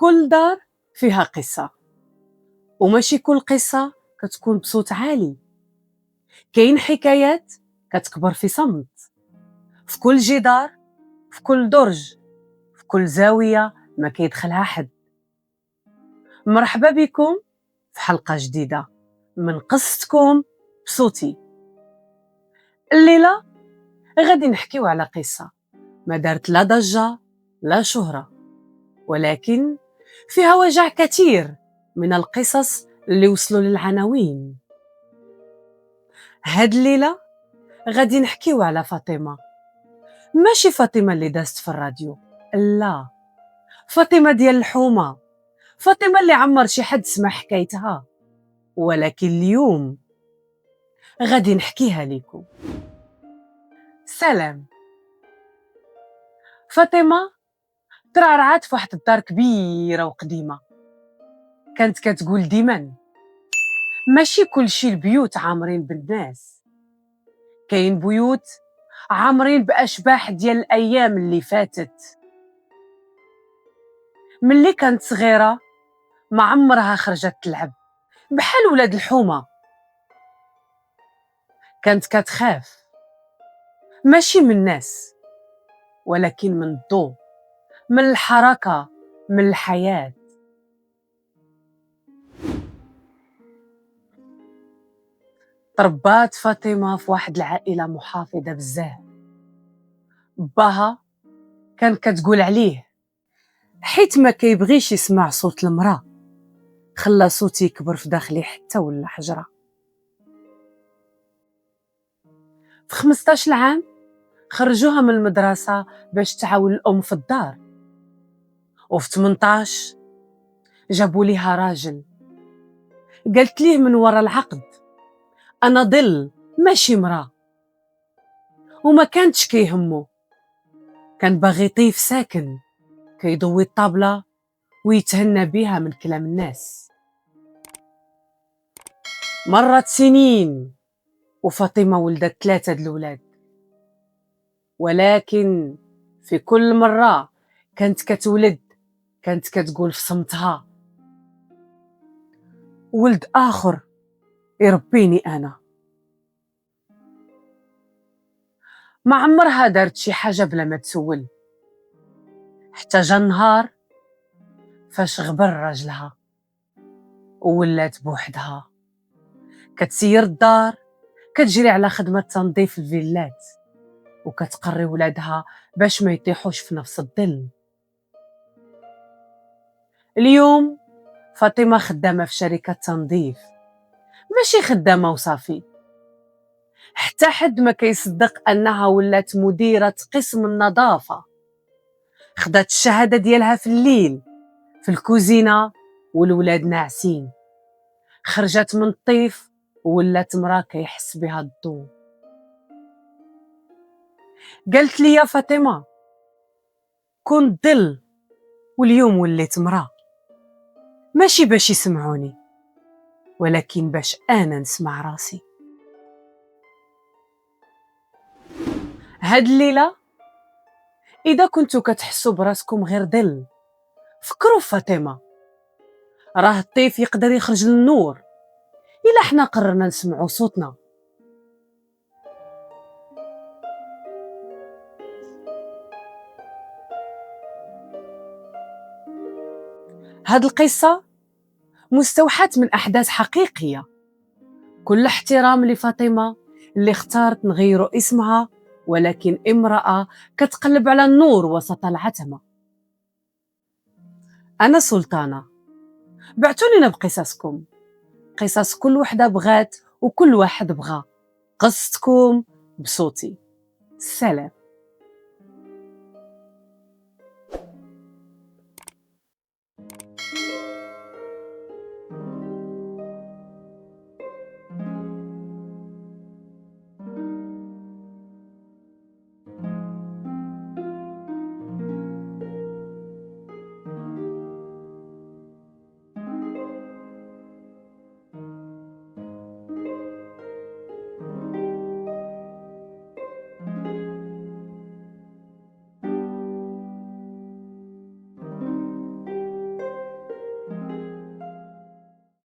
كل دار فيها قصة، وماشي كل قصة كتكون بصوت عالي. كاين حكايات كتكبر في صمت، في كل جدار، في كل درج، في كل زاوية ما كيدخلها حد. مرحبا بكم في حلقة جديدة من قصتكم بصوتي. الليلة غادي نحكيو على قصة ما دارت لا ضجة لا شهرة، ولكن فيها وجع كثير من القصص اللي وصلوا للعناوين. هاد الليلة غادي نحكيو على فاطمة، ماشي فاطمة اللي دازت في الراديو، لا، فاطمة ديال الحومة، فاطمة اللي عمر شي حد سمع حكايتها، ولكن اليوم غادي نحكيها ليكم. سلام. فاطمة ترعرعات في واحد الدار كبيرة وقديمة، كانت كتقول ديما ماشي كلشي البيوت عامرين بالناس، كاين بيوت عامرين بأشباح ديال الأيام اللي فاتت. ملي كانت صغيرة ما عمرها خرجت تلعب بحال ولاد الحومة، كانت كتخاف ماشي من الناس ولكن من الضوء، من الحركة، من الحياة. تربات فاطمة في واحد العائلة محافظة بزاف. باها كان كتقول عليه حيت ما كيبغيش يسمع صوت المرأة، خلى صوتي يكبر في داخلي حتى ولا حجرة. في 15 عام خرجوها من المدرسة باش تعاون الأم في الدار، وفي 18 جابوا ليها راجل. قالت ليه من ورا العقد أنا ظل ماشي مرأة، وما كانتش كيهمو، كان باغي طيف ساكن كيضوي الطابلة ويتهنى بيها من كلام الناس. مرت سنين وفاطمة ولدت 3 الأولاد، ولكن في كل مرة كانت كتولد كانت كتقول في صمتها ولد آخر يربيني أنا. ما عمرها دارت شي حاجة بلا ما تسول، حتى جا النهار فاش غبر راجلها وولات بوحدها، كتسير الدار، كتجري على خدمة تنظيف الفيلات، وكتقري ولادها باش ما يطيحوش في نفس الظل. اليوم فاطمة خدامة في شركة تنظيف، ماشي خدامة وصافي، حتى حد ما كيصدق أنها ولات مديرة قسم النظافة. خدات الشهادة ديالها في الليل في الكوزينة والولاد ناعسين، خرجت من الطيف وولات مرا كيحس بها الضو. قالت لي يا فاطمة كنت ظل واليوم وليت مرا، ماشي باش يسمعوني ولكن باش أنا نسمع راسي. هاد الليلة إذا كنتو كتحسوا براسكم غير ظل، فكروا في فاطمة، راه الطيف يقدر يخرج للنور إلا حنا قررنا نسمعوا صوتنا. هاد القصة مستوحاة من أحداث حقيقية. كل احترام لفاطمة اللي اختارت نغيروا اسمها، ولكن امرأة كتقلب على النور وسط العتمة. أنا سلطانة، بعتوا لنا بقصصكم، قصص كل وحدة بغات وكل واحد بغى، قصتكم بصوتي. سلام.